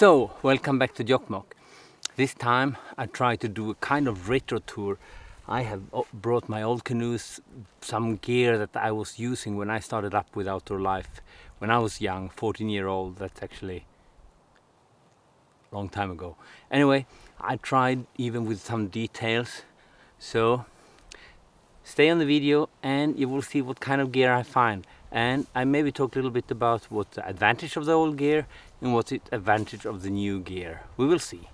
So, welcome back to Jokkmokk. This time I try to do a kind of retro tour. I have brought my old canoes, some gear that I was using when I started up with outdoor life. When I was young, 14-year-old, that's actually a long time ago. Anyway, I tried even with some details. So, stay on the video and you will see what kind of gear I find. And I maybe talk a little bit about what the advantage of the old gear and what's the advantage of the new gear. We will see.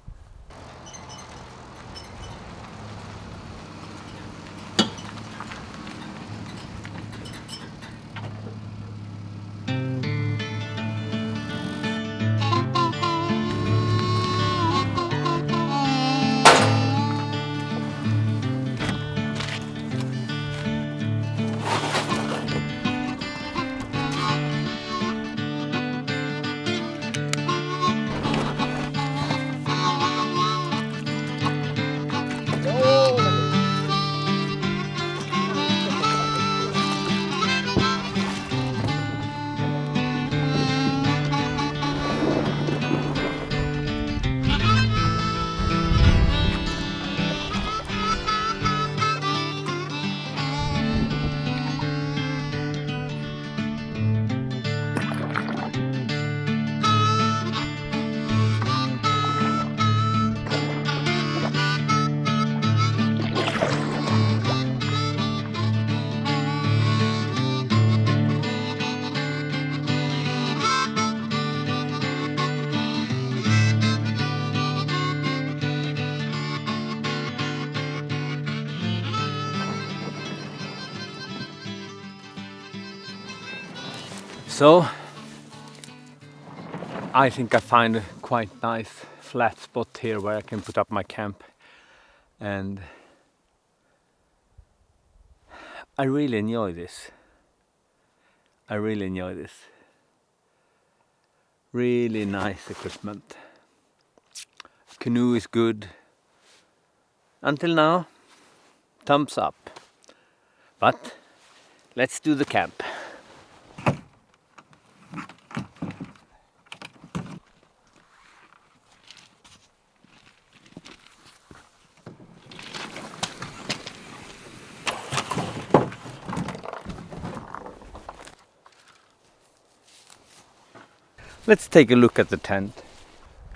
So, I think I find a quite nice flat spot here where I can put up my camp, and I really enjoy this. Really nice equipment. Canoe is good. Until now, thumbs up. But let's do the camp. Let's take a look at the tent.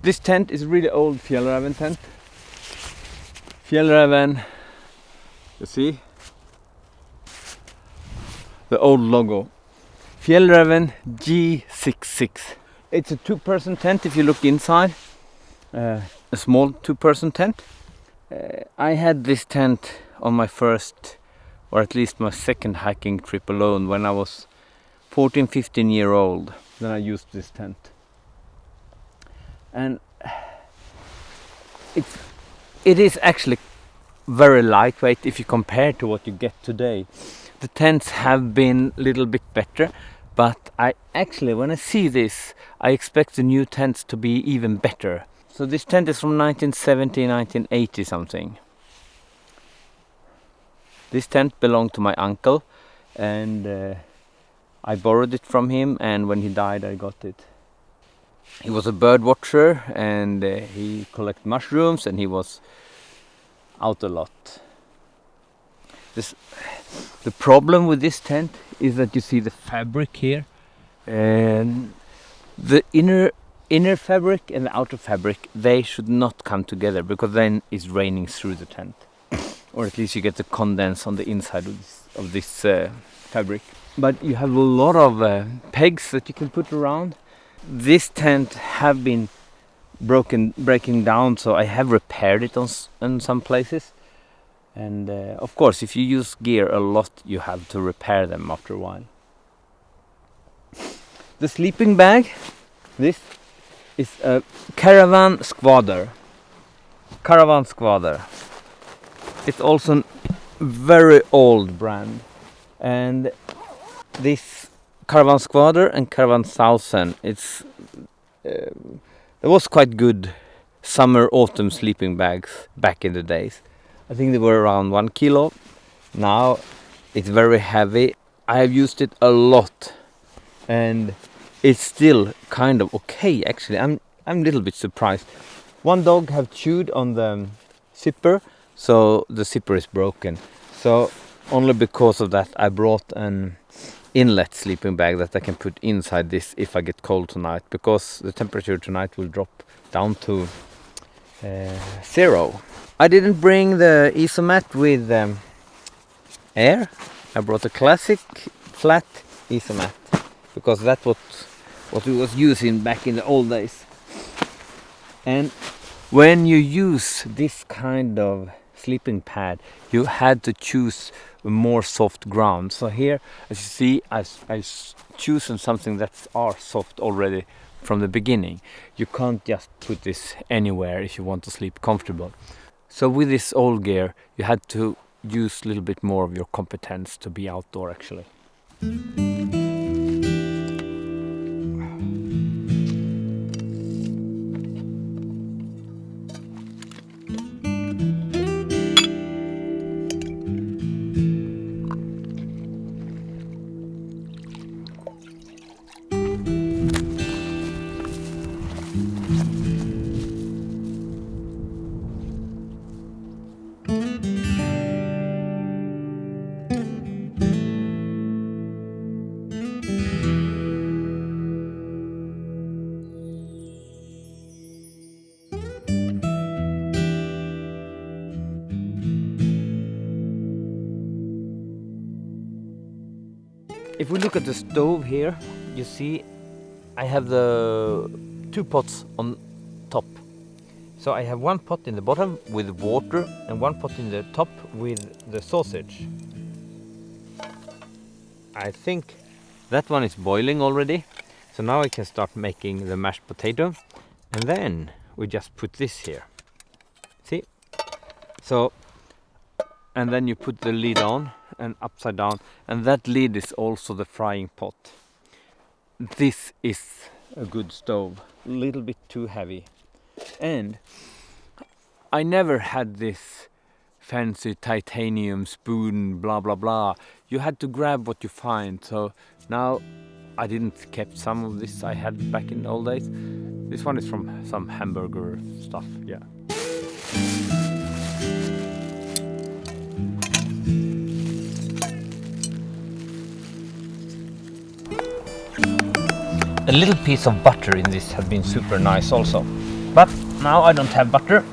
This tent is a really old Fjallraven tent. Fjallraven, you see? The old logo. Fjallraven G66. It's a two-person tent if you look inside. A small two-person tent. I had this tent on my first, or at least my second hiking trip alone when I was 14-15 year old. Then I used this tent, and it is actually very lightweight if you compare to what you get today. The tents have been a little bit better, but I actually, when I see this, I expect the new tents to be even better. So this tent is from 1970, 1980 something. This tent belonged to my uncle, and I borrowed it from him, and when he died I got it. He was a bird watcher, and he collected mushrooms, and he was out a lot. The problem with this tent is that you see the fabric here, and the inner fabric and the outer fabric, they should not come together, because then it's raining through the tent, or at least you get the condense on the inside of this fabric. But you have a lot of pegs that you can put around. This tent have been breaking down, so I have repaired it on some places. And of course, if you use gear a lot, you have to repair them after a while. The sleeping bag, this is a caravan squatter. It's also a very old brand, and this Caravan Squatter and Caravan 1000, there was quite good summer autumn sleeping bags back in the days. I think they were around 1 kilo. Now it's very heavy. I have used it a lot, and it's still kind of okay actually. I'm a little bit surprised. One dog have chewed on the zipper, so the zipper is broken. So only because of that I brought an inlet sleeping bag that I can put inside this if I get cold tonight, because the temperature tonight will drop down to 0. I didn't bring the isomat with air. I brought a classic flat isomat because that's what we was using back in the old days. And when you use this kind of sleeping pad, you had to choose a more soft ground. So here, as you see, I've chosen something that's soft already from the beginning. You can't just put this anywhere if you want to sleep comfortable. So with this old gear, you had to use a little bit more of your competence to be outdoor actually. If we look at the stove here, you see I have the 2 pots on top. So I have 1 pot in the bottom with water and 1 pot in the top with the sausage. I think that one is boiling already. So now I can start making the mashed potato. And then we just put this here. See? So, and then you put the lid on and upside down. And that lid is also the frying pot. This is a good stove. A little bit too heavy. And I never had this fancy titanium spoon, blah blah blah. You had to grab what you find. So now I didn't keep some of this I had back in the old days. This one is from some hamburger stuff, yeah. A little piece of butter in this has been super nice also. But now I don't have butter.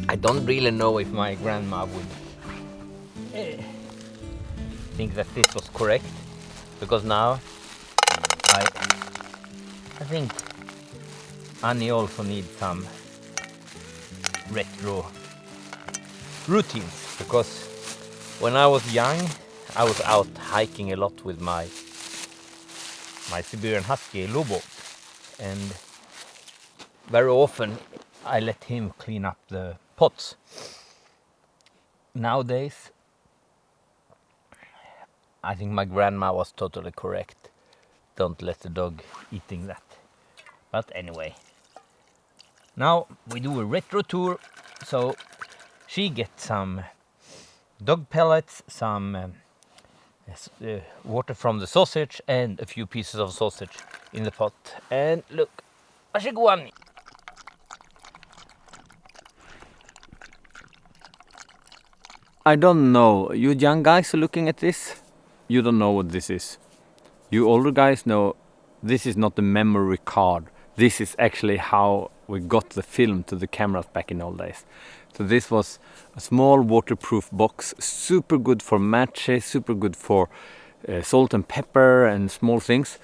I don't really know if my grandma would think that this was correct, because now I think Annie also needs some retro routines, because when I was young I was out hiking a lot with my Siberian Husky Lobo, and very often I let him clean up the pots. Nowadays I think my grandma was totally correct. Don't let the dog eating that. But anyway, now we do a retro tour. So she gets some dog pellets, some water from the sausage, and a few pieces of sausage in the pot. And look, varsågod Annie. I don't know, you young guys are looking at this, you don't know what this is. You older guys know this is not a memory card. This is actually how we got the film to the cameras back in old days. So this was a small waterproof box, super good for matches, super good for salt and pepper and small things.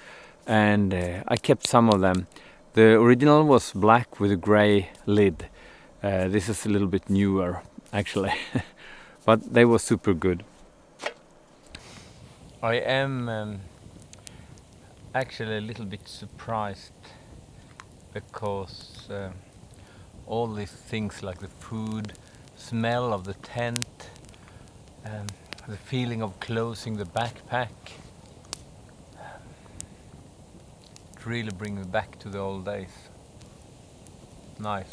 And I kept some of them. The original was black with a gray lid. This is a little bit newer actually. But they were super good. I am actually a little bit surprised, because all these things like the food, smell of the tent, The feeling of closing the backpack. It really brings me back to the old days. Nice.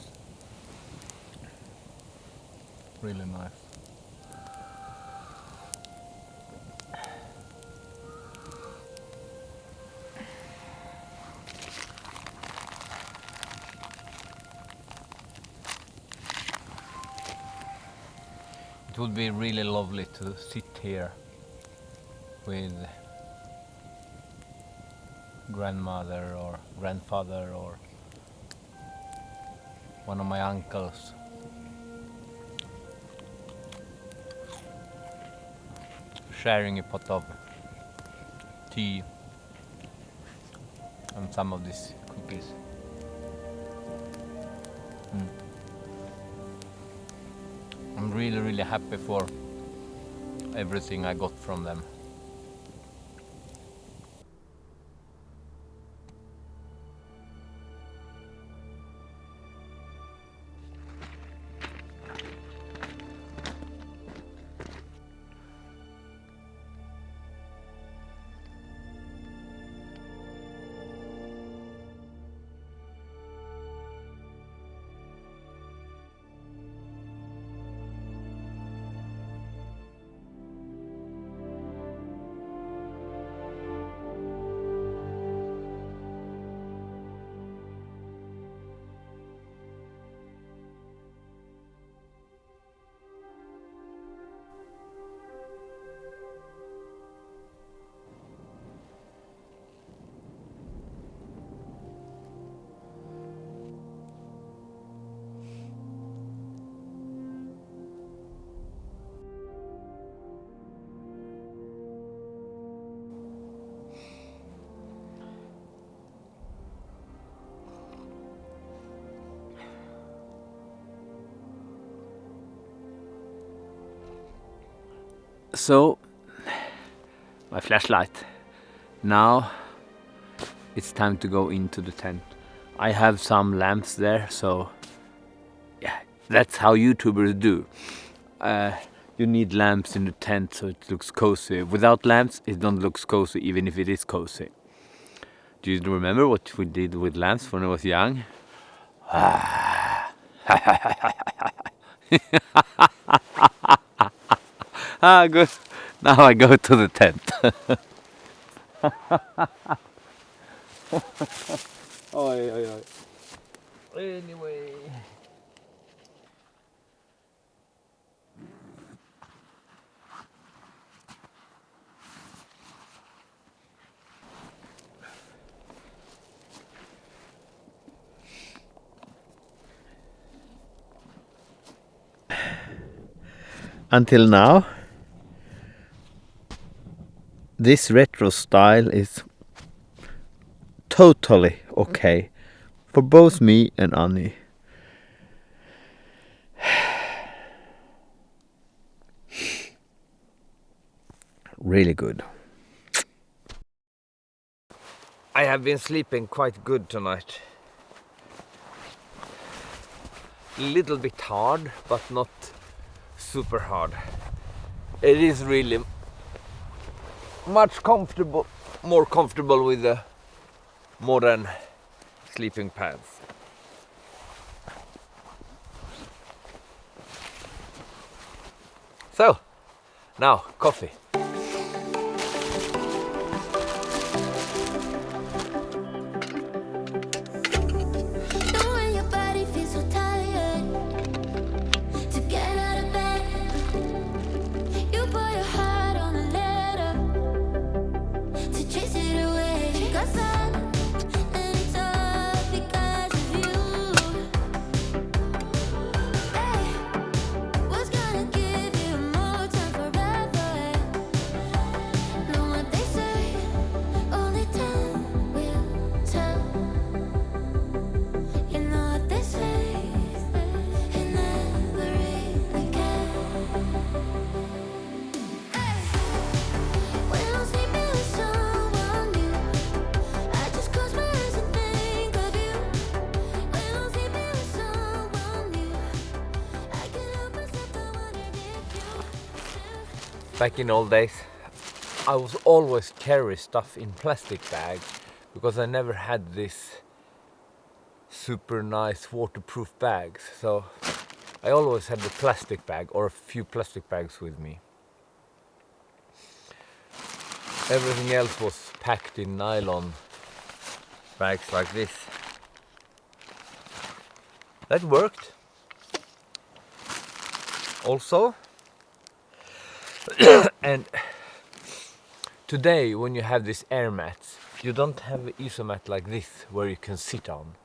Really nice. It would be really lovely to sit here with grandmother or grandfather or one of my uncles. Sharing a pot of tea and some of these cookies. I'm really happy for everything I got from them. So, my flashlight. Now it's time to go into the tent. I have some lamps there, so yeah, that's how YouTubers do. You need lamps in the tent so it looks cozy. Without lamps, it don't look cozy even if it is cozy. Do you remember what we did with lamps when I was young? Ah, good. Now I go to the tent. Oi, oi, oi. Anyway. Until now, this retro style is totally okay for both me and Annie. Really good. I have been sleeping quite good tonight. Little bit hard, but not super hard. It is really much more comfortable with the modern sleeping pads. So, now coffee. Back in old days, I was always carry stuff in plastic bags because I never had this super nice waterproof bags. So I always had the plastic bag or a few plastic bags with me. Everything else was packed in nylon bags like this. That worked. Also, and today when you have these air mats, you don't have an isomat like this where you can sit on.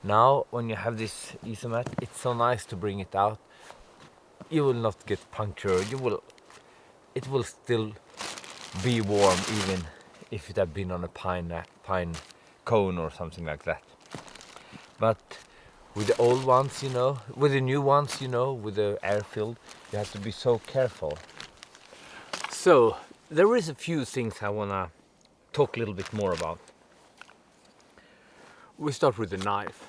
Now when you have this isomat, it's so nice to bring it out. You will not get punctured. It will still be warm even if it had been on a pine cone or something like that. But with the old ones, you know, with the new ones, you know, with the air filled, you have to be so careful. So there is a few things I wanna talk a little bit more about. We start with the knife.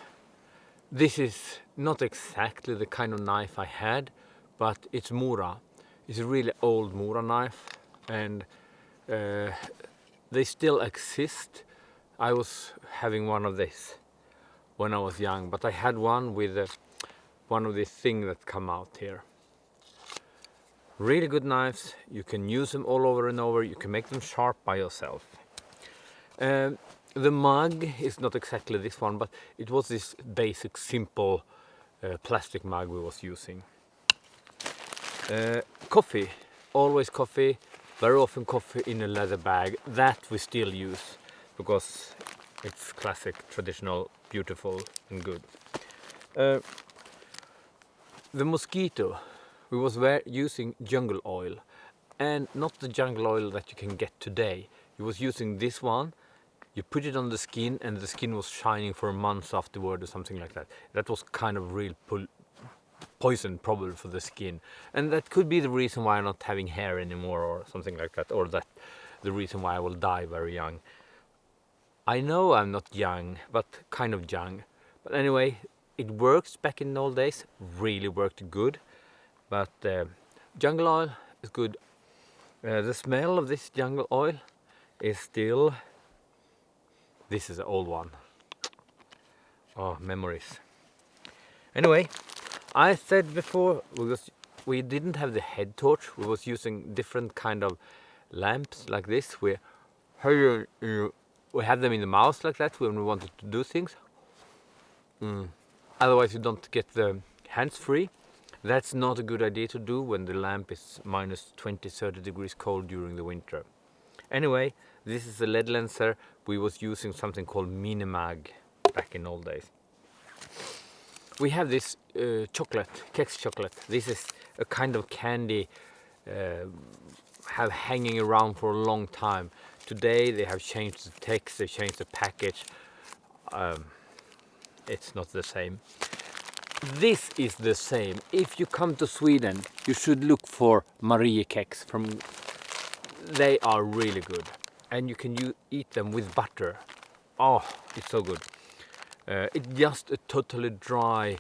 This is not exactly the kind of knife I had, but it's Mura. It's a really old Mura knife, and they still exist. I was having one of this when I was young, but I had one with one of these things that come out here. Really good knives. You can use them all over and over. You can make them sharp by yourself. The mug is not exactly this one, but it was this basic, simple plastic mug we was using. Coffee, always coffee, very often coffee in a leather bag. That we still use because it's classic, traditional, beautiful and good. The mosquito, we was using jungle oil, and not the jungle oil that you can get today. We was using this one. You put it on the skin and the skin was shining for months afterward or something like that. That was kind of real poison probably for the skin. And that could be the reason why I'm not having hair anymore or something like that. Or that the reason why I will die very young. I know I'm not young, but kind of young. But anyway, it works back in the old days. Really worked good. But jungle oil is good. The smell of this jungle oil is still... This is an old one. Oh, memories. Anyway, I said before we didn't have the head torch. We was using different kind of lamps like this. We have them in the mouth like that when we wanted to do things. Otherwise you don't get the hands free. That's not a good idea to do when the lamp is minus 20-30 degrees cold during the winter. Anyway, this is a lead lancer. We was using something called Minimag back in old days. We have this chocolate, Kex chocolate. This is a kind of candy have hanging around for a long time. Today they have changed the text, they changed the package. It's not the same. This is the same. If you come to Sweden, you should look for Marie Kex. They are really good. And you can eat them with butter. Oh, it's so good. It's just a totally dry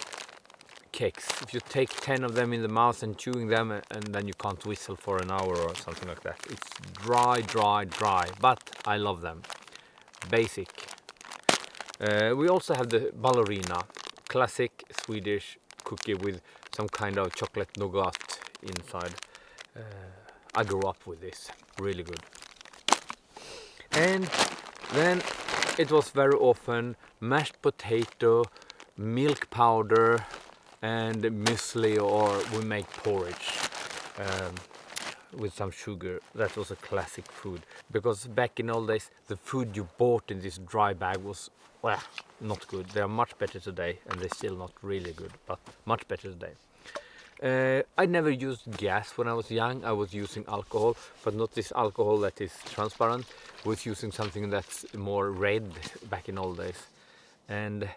Kex. If you take 10 of them in the mouth and chewing them, and then you can't whistle for an hour or something like that. It's dry, dry, dry, but I love them. Basic. We also have the ballerina, classic Swedish cookie with some kind of chocolate nougat inside. I grew up with this, really good. And then it was very often mashed potato, milk powder and muesli, or we make porridge with some sugar. That was a classic food, because back in old days the food you bought in this dry bag was, well, not good. They are much better today, and they're still not really good, but much better today. I never used gas when I was young. I was using alcohol, but not this alcohol that is transparent. I was using something that's more red back in old days. And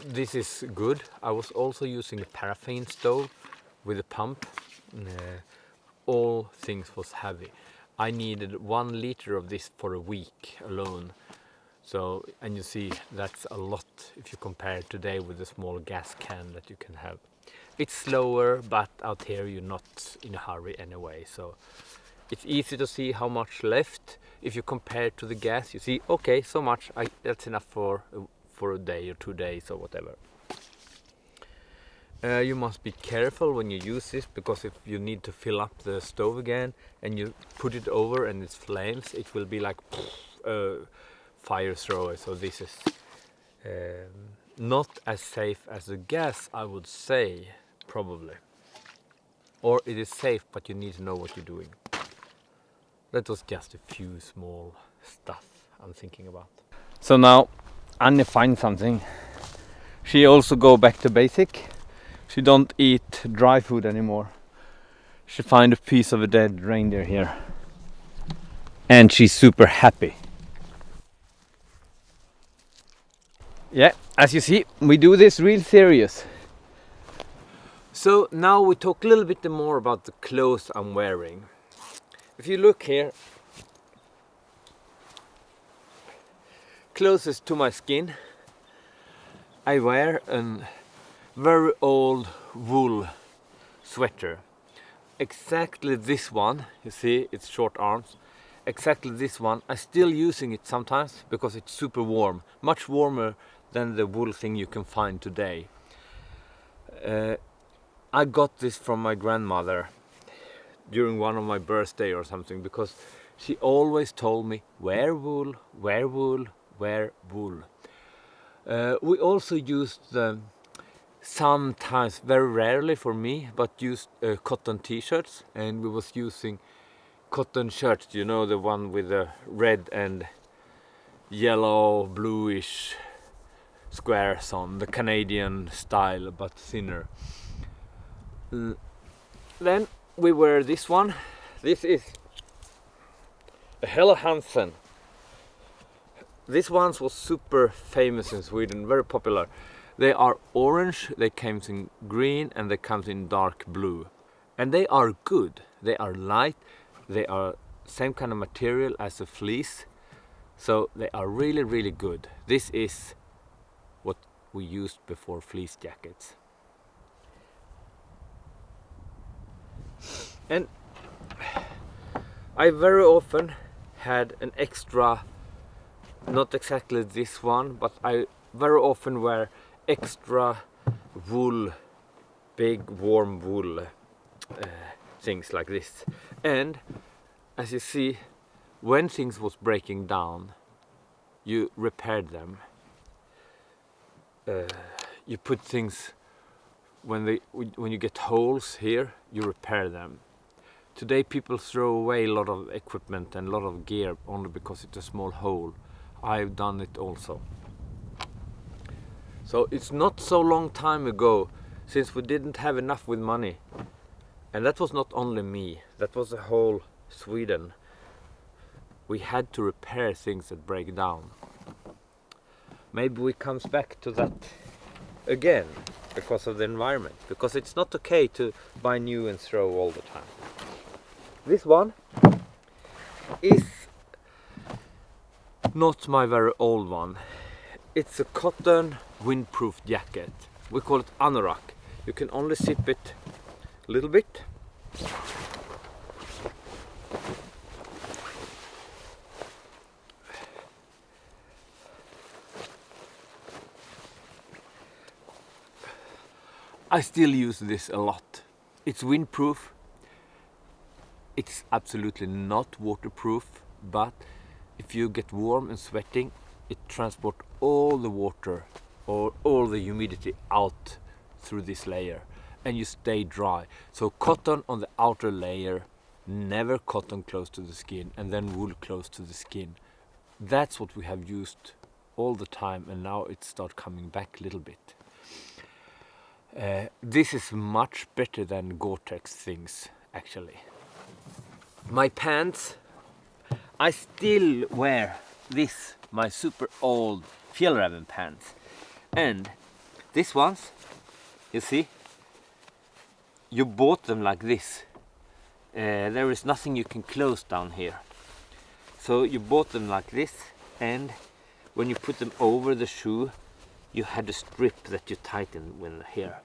this is good. I was also using a paraffin stove with a pump. All things was heavy. I needed 1 liter of this for a week alone. So, and you see, that's a lot if you compare today with the small gas can that you can have. it's slower, but out here you're not in a hurry anyway, so it's easy to see how much left. If you compare to the gas, you see, okay, so much, that's enough for a day or 2 days or whatever. You must be careful when you use this, because if you need to fill up the stove again and you put it over and it's flames, it will be like fire thrower. So this is not as safe as the gas, I would say, probably. Or it is safe, but you need to know what you're doing. That was just a few small stuff I'm thinking about. So now Anne finds something. She also go back to basic. She don't eat dry food anymore. She find a piece of a dead reindeer here. And she's super happy. Yeah, as you see, we do this real serious. So now we talk a little bit more about the clothes I'm wearing. If you look here, closest to my skin, I wear a very old wool sweater. Exactly this one, you see, it's short arms. Exactly this one, I'm still using it sometimes because it's super warm. Much warmer than the wool thing you can find today. I got this from my grandmother during one of my birthday or something, because she always told me, wear wool, wear wool, wear wool. We also used sometimes, very rarely for me, but used cotton t-shirts, and we was using cotton shirts, you know, the one with the red and yellow bluish squares on, the Canadian style but thinner. Then we wear this one. This is a Hello Hansen. These ones was super famous in Sweden, very popular. They are orange, they come in green, and they come in dark blue. And they are good. They are light. They are same kind of material as a fleece. So they are really, really good. This is what we used before fleece jackets. And I very often had an extra, not exactly this one, but I very often wear extra wool, big warm wool things like this. And as you see, when things was breaking down, you repaired them. You put things, when you get holes here, you repair them. Today people throw away a lot of equipment and a lot of gear only because it's a small hole. I've done it also. So it's not so long time ago since we didn't have enough with money. And that was not only me, that was the whole Sweden. We had to repair things that break down. Maybe we comes back to that again because of the environment. Because it's not okay to buy new and throw all the time. This one is not my very old one. It's a cotton windproof jacket. We call it anorak. You can only zip it a little bit. I still use this a lot. It's windproof. It's absolutely not waterproof, but if you get warm and sweating, it transports all the water or all the humidity out through this layer, and you stay dry. So cotton on the outer layer, never cotton close to the skin, and then wool close to the skin. That's what we have used all the time, and now it starts coming back a little bit. This is much better than Gore-Tex things, actually. My pants, I still wear this, my super old Fjallraven pants. And these ones, you see, you bought them like this. There is nothing you can close down here. So you bought them like this, and when you put them over the shoe, you had a strip that you tighten with here.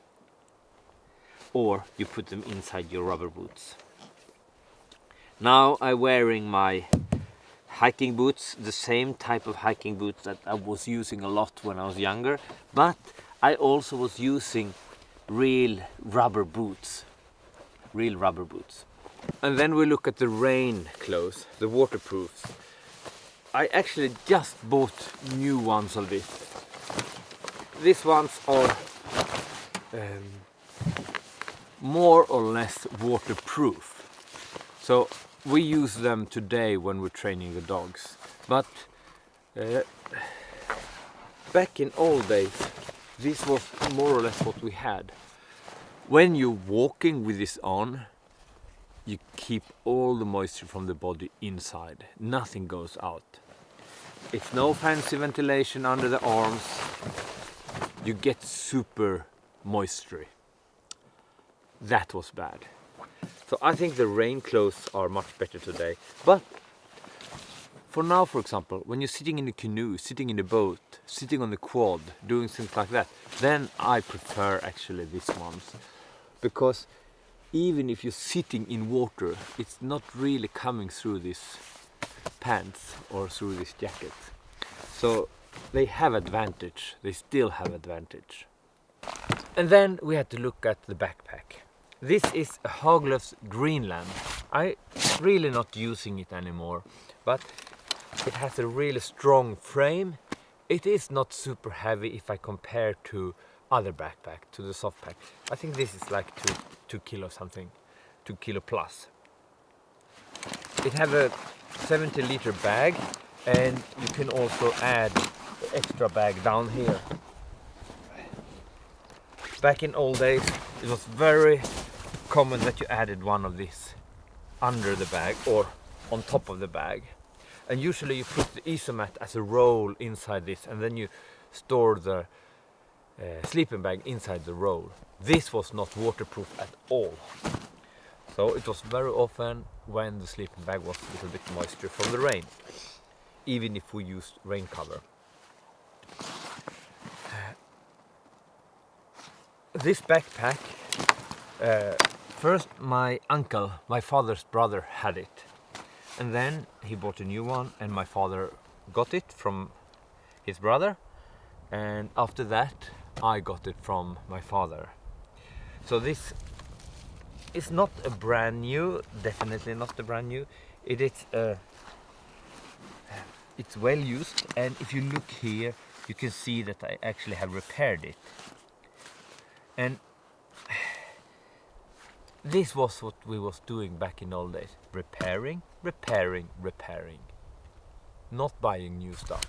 or you put them inside your rubber boots. Now I'm wearing my hiking boots, the same type of hiking boots that I was using a lot when I was younger, but I also was using real rubber boots. And then we look at the rain clothes, the waterproofs. I actually just bought new ones of this. These ones are more or less waterproof. So we use them today when we're training the dogs. But back in old days, this was more or less what we had. When you're walking with this on, you keep all the moisture from the body inside. Nothing goes out. It's no fancy ventilation under the arms. You get super moisture. That was bad. So I think the rain clothes are much better today. But for now, for example, when you're sitting in a canoe, sitting in a boat, sitting on the quad, doing things like that, then I prefer actually these ones. Because even if you're sitting in water, it's not really coming through these pants or through this jacket. So they have advantage, they still have advantage. And then we had to look at the backpack. This is a Haglofs Greenland. I'm really not using it anymore, but it has a really strong frame. It is not super heavy if I compare to other backpack, to the soft pack. I think this is like 2 kilo something, 2 kilo plus. It has a 70-liter bag, and you can also add extra bag down here. Back in old days, it was very common that you added one of these under the bag or on top of the bag. And usually you put the isomat as a roll inside this, and then you store the sleeping bag inside the roll. This was not waterproof at all. So it was very often when the sleeping bag was a little bit moisture from the rain, even if we used rain cover. This backpack, first my uncle, my father's brother, had it. And then he bought a new one, and my father got it from his brother. And after that, I got it from my father. So this is not a brand new, definitely not a brand new. It's well used, and if you look here, you can see that I actually have repaired it. And this was what we was doing back in old days. Repairing. Not buying new stuff.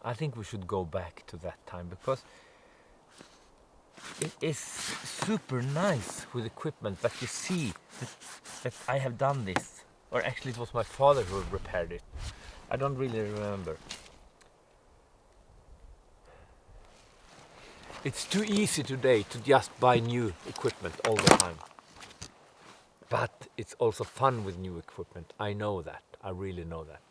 I think we should go back to that time, because it is super nice with equipment that you see that I have done this. Or actually it was my father who repaired it. I don't really remember. It's too easy today to just buy new equipment all the time. But it's also fun with new equipment. I know that. I really know that.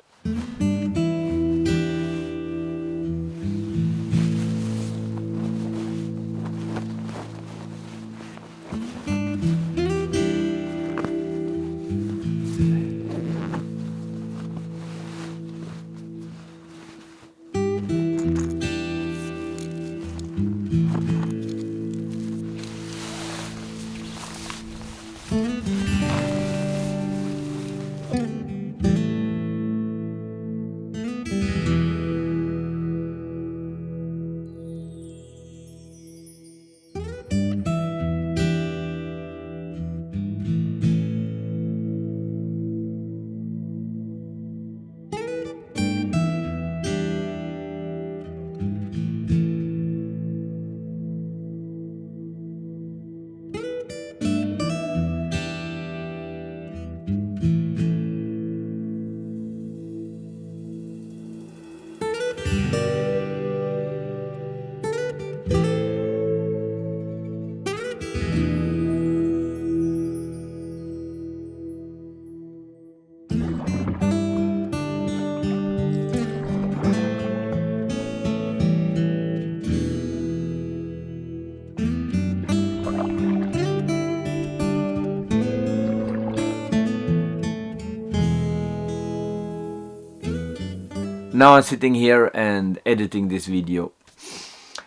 now I'm sitting here and editing this video.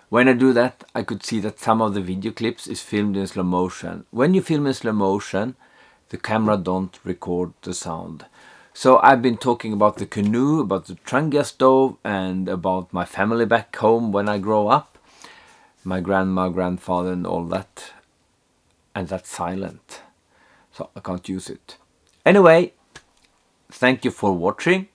When I do that, I could see that some of the video clips is filmed in slow motion. When you film in slow motion, the camera don't record the sound. So I've been talking about the canoe, about the Trangia stove, and about my family back home when I grow up. My grandma, grandfather and all that. And that's silent. So I can't use it. Anyway, thank you for watching.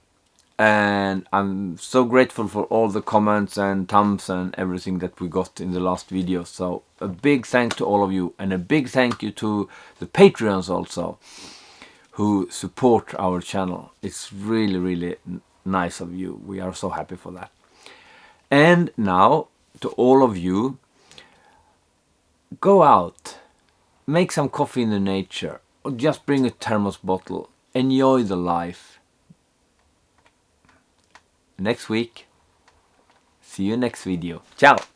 And I'm so grateful for all the comments and thumbs and everything that we got in the last video. So a big thank to all of you, and a big thank you to the Patreons also who support our channel. It's really, really nice of you. We are so happy for that. And now to all of you, go out, make some coffee in the nature, or just bring a thermos bottle. Enjoy the life. Next week. See you next video. Ciao!